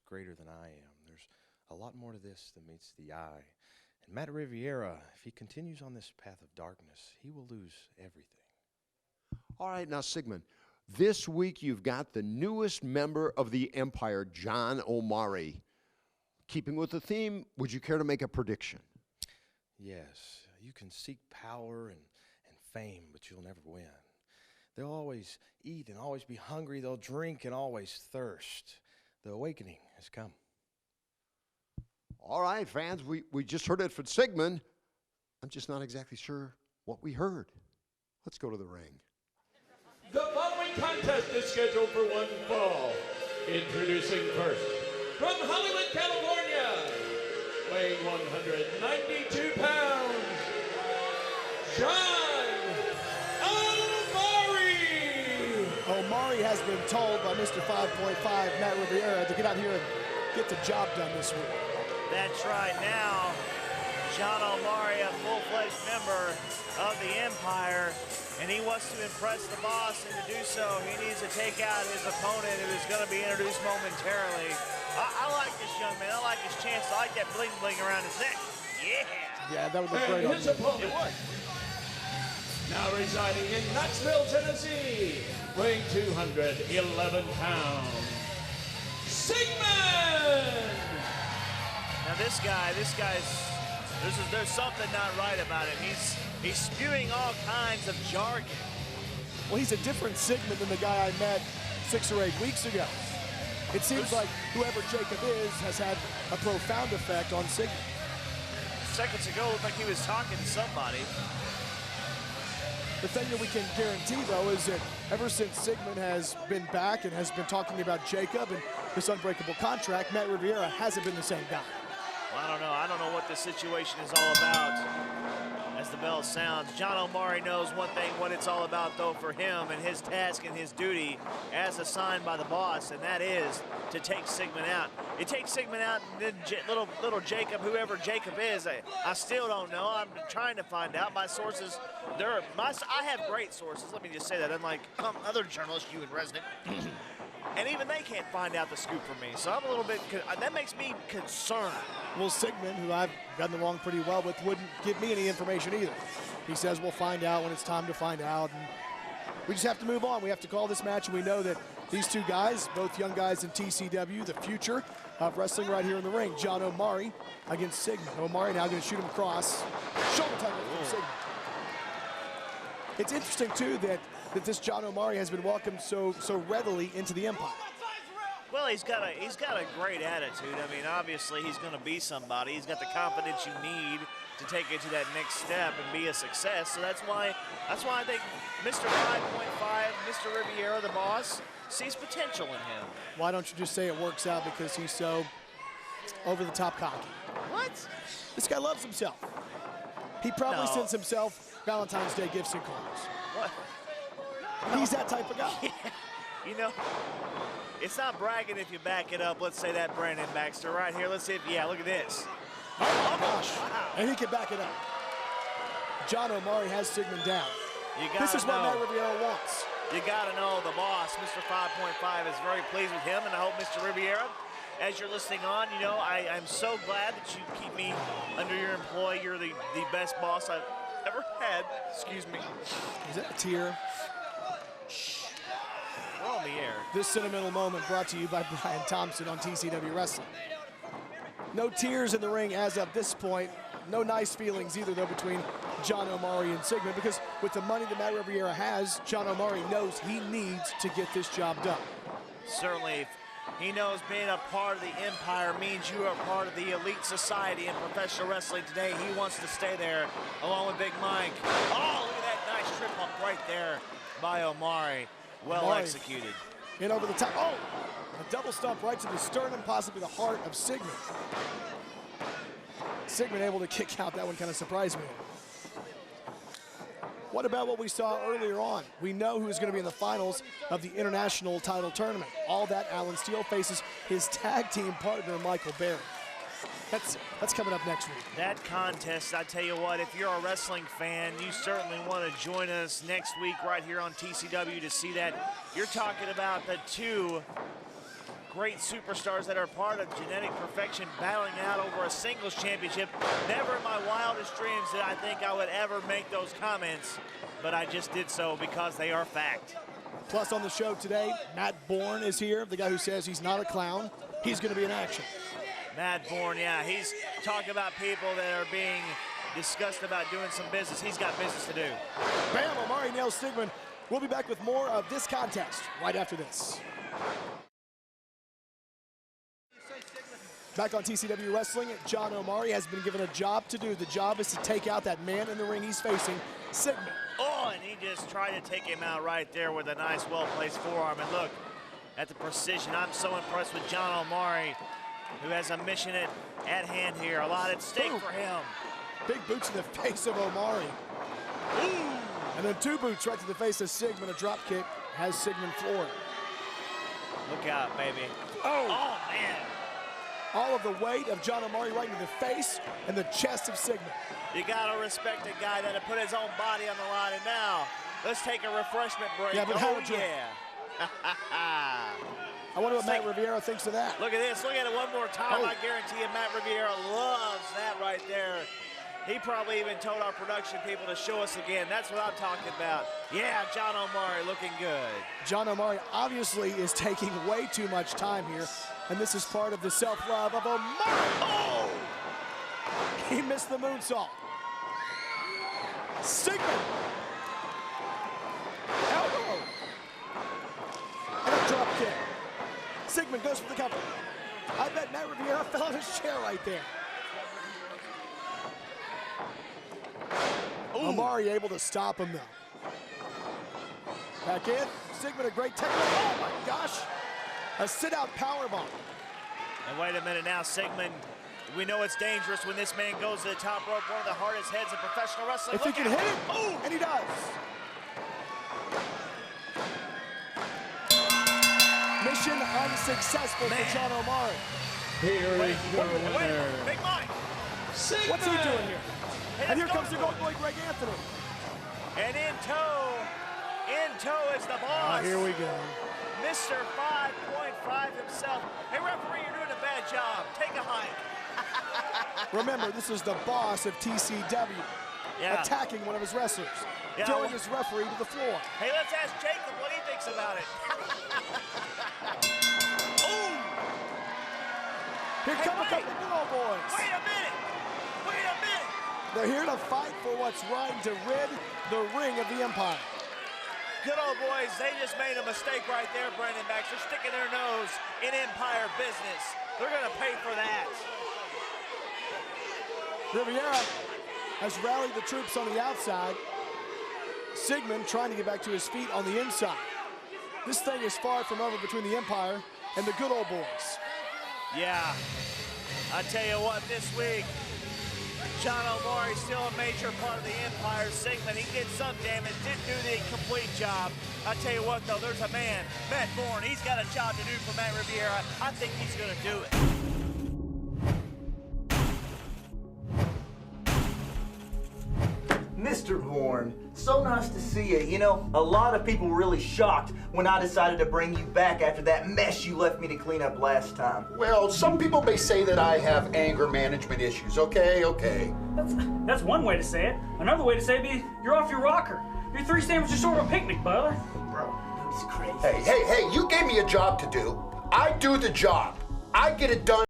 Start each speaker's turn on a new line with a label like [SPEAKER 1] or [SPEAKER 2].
[SPEAKER 1] greater than I am. There's a lot more to this than meets the eye. And Matt Riviera, if he continues on this path of darkness, he will lose everything.
[SPEAKER 2] All right, now, Sigmon, this week you've got the newest member of the Empire, John Omari. Keeping with the theme, would you care to make a prediction?
[SPEAKER 1] Yes, you can seek power and fame, but you'll never win. They'll always eat and always be hungry. They'll drink and always thirst. The awakening has come.
[SPEAKER 2] All right, fans, we just heard it from Sigmon. I'm just not exactly sure what we heard. Let's go to the ring.
[SPEAKER 3] The following contest is scheduled for one fall. Introducing first, from Hollywood, California, weighing 192 pounds, John Omari.
[SPEAKER 4] Omari has been told by Mr. 5.5, Matt Riviera, to get out here and get the job done this week.
[SPEAKER 5] That's right. Now, John Omari, a full-fledged member of the Empire, and he wants to impress the boss, and to do so, he needs to take out his opponent, who is going to be introduced momentarily. I like this young man. I like his chance. I like that bling-bling around his neck. Yeah.
[SPEAKER 4] Yeah, that would look great on
[SPEAKER 3] his
[SPEAKER 4] him.
[SPEAKER 3] opponent, now residing in Knoxville, Tennessee, weighing 211 pounds, Sigmon.
[SPEAKER 5] Now there's something not right about him. He's spewing all kinds of jargon.
[SPEAKER 4] Well, he's a different Sigmon than the guy I met 6 or 8 weeks ago. It seems like whoever Jacob is has had a profound effect on Sigmon.
[SPEAKER 5] Seconds ago, looked like he was talking to somebody.
[SPEAKER 4] The thing that we can guarantee, though, is that ever since Sigmon has been back and has been talking about Jacob and this unbreakable contract, Matt Riviera hasn't been the same guy.
[SPEAKER 5] Well, I don't know. I don't know what this situation is all about. As the bell sounds, John Omari knows one thing, what it's all about, though, for him and his task and his duty as assigned by the boss, and that is to take Sigmon out. It takes Sigmon out, and then little Jacob, whoever Jacob is, I still don't know. I'm trying to find out. My sources, I have great sources. Let me just say that, unlike other journalists, you and resident. And even they can't find out the scoop for me. So I'm a little bit, that makes me concerned.
[SPEAKER 4] Well, Sigmon, who I've gotten along pretty well with, wouldn't give me any information either. He says we'll find out when it's time to find out. And we just have to move on. We have to call this match, and we know that these two guys, both young guys in TCW, the future of wrestling right here in the ring. John Omari against Sigmon. Omari now going to shoot him across. Shoulder tackle from Sigmon. It's interesting, too, that this John Omari has been welcomed so readily into the Empire.
[SPEAKER 5] Well, he's got a great attitude. I mean, obviously he's going to be somebody. He's got the confidence you need to take it to that next step and be a success. So that's why I think Mr. 5.5, Mr. Riviera, the boss, sees potential in him.
[SPEAKER 4] Why don't you just say it works out because he's so over-the-top cocky?
[SPEAKER 5] What?
[SPEAKER 4] This guy loves himself. He probably sends himself Valentine's Day gifts and cards.
[SPEAKER 5] What?
[SPEAKER 4] He's that type of guy.
[SPEAKER 5] Yeah. You know, it's not bragging if you back it up. Let's say that, Brandon Baxter, right here. Let's see if, yeah, look at this.
[SPEAKER 4] Oh, my gosh. Wow. And he can back it up. John Omari has Sigmon down. This is what Matt Riviera wants.
[SPEAKER 5] You got to know the boss, Mr. 5.5, is very pleased with him, and I hope Mr. Riviera, as you're listening on, you know, I'm so glad that you keep me under your employ. You're the best boss I've ever had. Excuse me.
[SPEAKER 4] Is that a tear?
[SPEAKER 5] We're on the air.
[SPEAKER 4] This sentimental moment brought to you by Brian Thompson on TCW Wrestling. No tears in the ring as of this point. No nice feelings either, though, between John Omari and Sigmon, because with the money that Matt Riviera has, John Omari knows he needs to get this job done.
[SPEAKER 5] Certainly. He knows being a part of the Empire means you are part of the elite society in professional wrestling today. He wants to stay there along with Big Mike. Oh, look at that nice trip up right there by Omari. Well executed.
[SPEAKER 4] In over the top. Oh, a double stomp right to the sternum, possibly the heart of Sigmon. Sigmon able to kick out. That one kind of surprised me. What about what we saw earlier on? We know who's going to be in the finals of the international title tournament. All that, Alan Steele faces his tag team partner, Michael Berry. That's coming up next week.
[SPEAKER 5] That contest, I tell you what, if you're a wrestling fan, you certainly want to join us next week right here on TCW to see that. You're talking about the two great superstars that are part of genetic perfection battling out over a singles championship. Never in my wildest dreams did I think I would ever make those comments, but I just did so because they are fact.
[SPEAKER 4] Plus on the show today, Matt Bourne is here, the guy who says he's not a clown. He's going to be in action.
[SPEAKER 5] Matt Bourne, yeah, he's talking about people that are being discussed about doing some business. He's got business to do.
[SPEAKER 4] Bam, Omari nails Sigmon. We'll be back with more of this contest right after this. Back on TCW Wrestling, John Omari has been given a job to do. The job is to take out that man in the ring he's facing, Sigmon.
[SPEAKER 5] Oh, and he just tried to take him out right there with a nice, well-placed forearm. And look at the precision. I'm so impressed with John Omari, who has a mission at hand here. A lot at stake for him.
[SPEAKER 4] Big boots in the face of Omari. Ooh. And then 2 boots right to the face of Sigmon. A drop kick has Sigmon floored.
[SPEAKER 5] Look out, baby.
[SPEAKER 4] Oh,
[SPEAKER 5] man.
[SPEAKER 4] All of the weight of John Omari right into the face and the chest of Sigmon.
[SPEAKER 5] You gotta respect a guy that put his own body on the line. And now, let's take a refreshment break.
[SPEAKER 4] Yeah, but how would you? I wonder what Matt Riviera thinks of that.
[SPEAKER 5] Look at this. Look at it one more time. I guarantee you Matt Riviera loves that right there. He probably even told our production people to show us again. That's what I'm talking about. Yeah, John Omari looking good.
[SPEAKER 4] John Omari obviously is taking way too much time here, and this is part of the self-love of Omari. Oh! He missed the moonsault. Sigmon. Elbow. And a drop kick. Sigmon goes for the cover. I bet Matt Riviera fell out of his chair right there. Ooh. Omari able to stop him though. Back in. Sigmon a great technique. Oh my gosh. A sit-out powerbomb.
[SPEAKER 5] And wait a minute now, Sigmon. We know it's dangerous when this man goes to the top rope, one of the hardest heads in professional wrestling.
[SPEAKER 4] If he can hit it,
[SPEAKER 5] boom,
[SPEAKER 4] and he does. Mission unsuccessful for John Omari.
[SPEAKER 3] Here is your winner.
[SPEAKER 5] Big Mike.
[SPEAKER 4] What's he doing here? And here comes the Gold Boy, Greg Anthony.
[SPEAKER 5] And in tow is the boss.
[SPEAKER 4] Here we go.
[SPEAKER 5] Mr. 5.5 himself. Hey, referee, you're doing a bad job. Take a hike.
[SPEAKER 4] Remember, this is the boss of TCW attacking one of his wrestlers, throwing his referee to the floor.
[SPEAKER 5] Hey, let's ask Jacob what he thinks about it. Ooh.
[SPEAKER 4] Here come a couple of good old boys.
[SPEAKER 5] Wait a minute.
[SPEAKER 4] They're here to fight for what's right and to rid the ring of the Empire.
[SPEAKER 5] Good old boys, they just made a mistake right there, Brandon Baxter, sticking their nose in Empire business. They're going to pay for that.
[SPEAKER 4] Riviera has rallied the troops on the outside. Sigmon trying to get back to his feet on the inside. This thing is far from over between the Empire and the good old boys.
[SPEAKER 5] Yeah, I tell you what, this week, John Omari still a major part of the Empire. Sigmon, he did some damage, didn't do the complete job. I tell you what, though, there's a man, Matt Bourne. He's got a job to do for Matt Riviera. I think he's going to do it.
[SPEAKER 6] Mr. Bourne, so nice to see you. You know, a lot of people were really shocked when I decided to bring you back after that mess you left me to clean up last time.
[SPEAKER 7] Well, some people may say that I have anger management issues. Okay.
[SPEAKER 8] That's one way to say it. Another way to say it be you're off your rocker. You're 3 sandwiches short of a picnic, Butler.
[SPEAKER 6] Bro, it's crazy.
[SPEAKER 7] Hey, you gave me a job to do. I do the job. I get it done.